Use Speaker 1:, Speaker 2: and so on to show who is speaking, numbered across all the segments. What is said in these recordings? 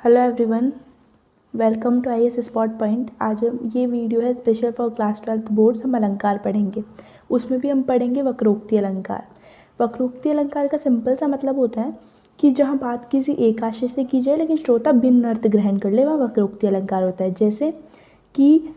Speaker 1: Hello everyone, welcome to I S spot point. आज ये video है special for class 12th boards. हम अलंकार पढ़ेंगे, उसमें भी हम पढ़ेंगे वक्रोक्ति अलंकार। वक्रोक्ति अलंकार का सिंपल सा मतलब होता है कि जहाँ बात किसी एक आशय से की जाए लेकिन श्रोता भिन्न अर्थ ग्रहण कर ले, वह वक्रोक्ति अलंकार होता है। जैसे कि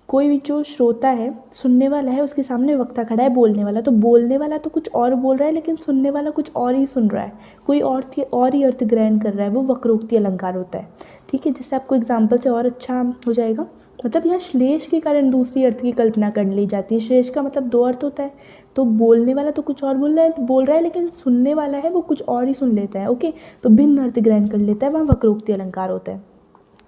Speaker 1: कोई भी जो श्रोता है, सुनने वाला है, उसके सामने वक्ता खड़ा है, बोलने वाला, तो बोलने वाला तो कुछ और बोल रहा है लेकिन सुनने वाला कुछ और ही सुन रहा है, कोई और ही अर्थ ग्रहण कर रहा है, वो वक्रोक्ति अलंकार होता है। ठीक है, जिससे आपको एग्जाम्पल से और अच्छा हो जाएगा। मतलब यहाँ श्लेष के कारण दूसरी अर्थ की कल्पना कर ली जाती है। श्लेष का मतलब दो अर्थ होता है, तो बोलने वाला तो कुछ और बोल रहा है लेकिन सुनने वाला है वो कुछ और ही सुन लेता है। ओके, तो भिन्न अर्थ ग्रहण कर लेता है, वहाँ वक्रोक्ति अलंकार होता है।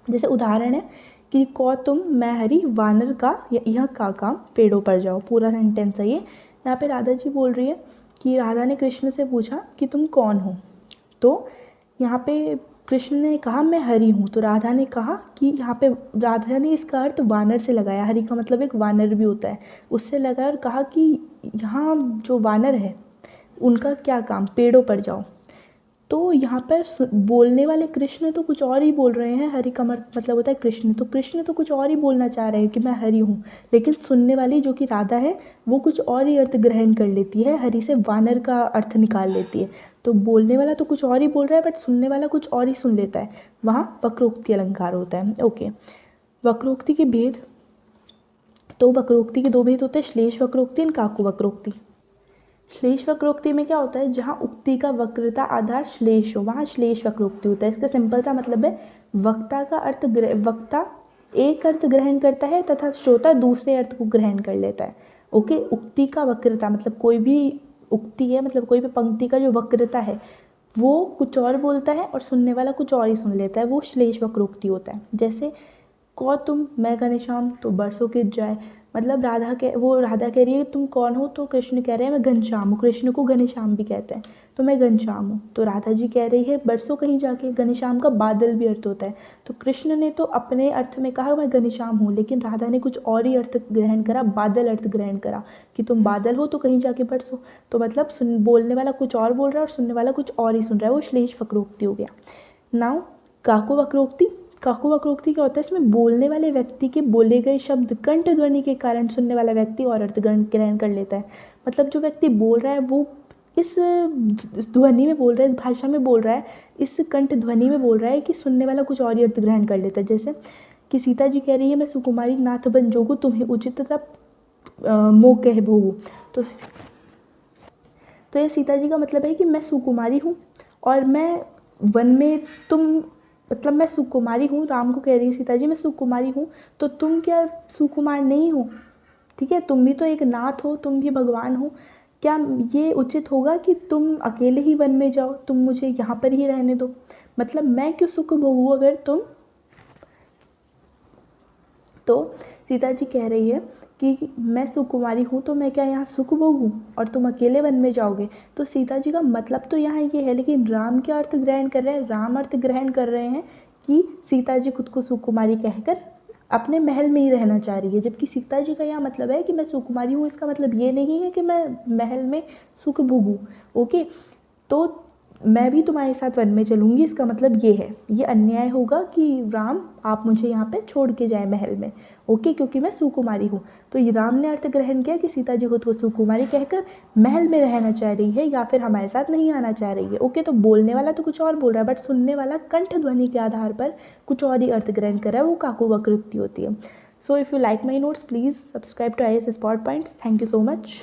Speaker 1: जैसे उदाहरण है कि कौ तुम मैं हरी वानर का यह का काम पेड़ों पर जाओ। पूरा सेंटेंस है ये। यहाँ पे राधा जी बोल रही है कि राधा ने कृष्ण से पूछा कि तुम कौन हो। तो यहाँ पे कृष्ण ने कहा मैं हरी हूँ, तो राधा ने कहा कि यहाँ पे राधा ने इसका अर्थ वानर से लगाया। हरी का मतलब एक वानर भी होता है, उससे लगाया और कहा कि यहाँ जो वानर है उनका क्या काम, पेड़ों पर जाओ। तो यहाँ पर बोलने वाले कृष्ण तो कुछ और ही बोल रहे हैं। हरि का मतलब होता है कृष्ण, तो कृष्ण तो कुछ और ही बोलना चाह रहे हैं कि मैं हरि हूँ, लेकिन सुनने वाली जो कि राधा है वो कुछ और ही अर्थ ग्रहण कर लेती है, हरि से वानर का अर्थ निकाल लेती है। तो बोलने वाला तो कुछ और ही बोल रहा है बट सुनने वाला कुछ और ही सुन लेता है, वहाँ वक्रोक्ति अलंकार होता है। ओके, वक्रोक्ति के भेद, तो वक्रोक्ति के दो भेद होते हैं, श्लेष वक्रोक्ति और काकु वक्रोक्ति। श्लेष वक्रोक्ति में क्या होता है, जहाँ उक्ति का वक्रता आधार श्लेष हो वहाँ श्लेष वक्रोक्ति होता है। इसका सिंपल सा मतलब है वक्ता का अर्थ वक्ता एक अर्थ ग्रहण करता है तथा श्रोता दूसरे अर्थ को ग्रहण कर लेता है। ओके, उक्ति का वक्रता मतलब कोई भी उक्ति है, मतलब कोई भी पंक्ति का जो वक्रता है वो कुछ और बोलता है और सुनने वाला कुछ और ही सुन लेता है, वो श्लेष वक्रोक्ति होता है। जैसे कौ तुम मैं घनश्याम तो बरसों गिर जाए, मतलब राधा कह रही है तुम कौन हो, तो कृष्ण कह रहे हैं मैं घनश्याम हूँ। कृष्ण को घनश्याम भी कहते हैं, तो मैं घनश्याम हूँ। तो राधा जी कह रही है बरसों कहीं जाके, घनश्याम का बादल भी अर्थ होता है। तो कृष्ण ने तो अपने अर्थ में कहा मैं घनश्याम हूँ, लेकिन राधा ने कुछ और ही अर्थ ग्रहण करा, बादल अर्थ ग्रहण करा कि तुम बादल हो तो कहीं जाके बरसो। तो मतलब बोलने वाला कुछ और बोल रहा है और सुनने वाला कुछ और ही सुन रहा है, वो श्लेष वक्रोक्ति हो गया। नाउ काकु वक्रोक्ति। काकु वक्रोक्ति क्या होता है, इसमें बोलने वाले व्यक्ति के बोले गए शब्द कंठ ध्वनि के कारण सुनने वाला व्यक्ति और अर्थ ग्रहण कर लेता है। मतलब जो व्यक्ति बोल रहा है वो इस ध्वनि में बोल रहा है, इस भाषा में बोल रहा है, इस कंठ ध्वनि में बोल रहा है कि सुनने वाला कुछ और ही अर्थ ग्रहण कर लेता है। जैसे कि सीता जी कह रही है मैं सुकुमारी नाथ बन जोगू, तुम्हें उचित मोह कह भोगू। तो ये सीता जी का मतलब है कि मैं सुकुमारी हूँ और मैं वन में मतलब मैं सुकुमारी हूँ। राम को कह रही है सीता जी मैं सुकुमारी हूँ, तो तुम क्या सुकुमार नहीं हो? ठीक है, तुम भी तो एक नाथ हो, तुम भी भगवान हो। क्या ये उचित होगा कि तुम अकेले ही वन में जाओ, तुम मुझे यहाँ पर ही रहने दो? मतलब मैं क्यों सुख भोगूँ अगर तुम। तो सीता जी कह रही है कि मैं सुकुमारी हूँ तो मैं क्या यहाँ सुख भोगूँ और तुम अकेले वन में जाओगे। तो सीता जी का मतलब तो यहाँ ये है, लेकिन राम क्या अर्थ ग्रहण कर रहे हैं? राम अर्थ ग्रहण कर रहे हैं कि सीता जी खुद को सुकुमारी कहकर अपने महल में ही रहना चाह रही है, जबकि सीता जी का यहाँ मतलब है कि मैं सुकुमारी हूँ। इसका मतलब ये नहीं है कि मैं महल में सुख भोगूँ। ओके, तो मैं भी तुम्हारे साथ वन में चलूँगी, इसका मतलब ये है। ये अन्याय होगा कि राम आप मुझे यहाँ पे छोड़ के जाए महल में। ओके, क्योंकि मैं सुकुमारी हूँ। तो ये राम ने अर्थ ग्रहण किया कि सीता जी खुद को सुकुमारी कहकर महल में रहना चाह रही है या फिर हमारे साथ नहीं आना चाह रही है। ओके, तो बोलने वाला तो कुछ और बोल रहा है बट सुनने वाला कंठ ध्वनि के आधार पर कुछ और ही अर्थ ग्रहण कर रहा है, वो काकु वक्रोक्ति होती है। So if you like my notes please subscribe to IAS spot points. Thank you so much.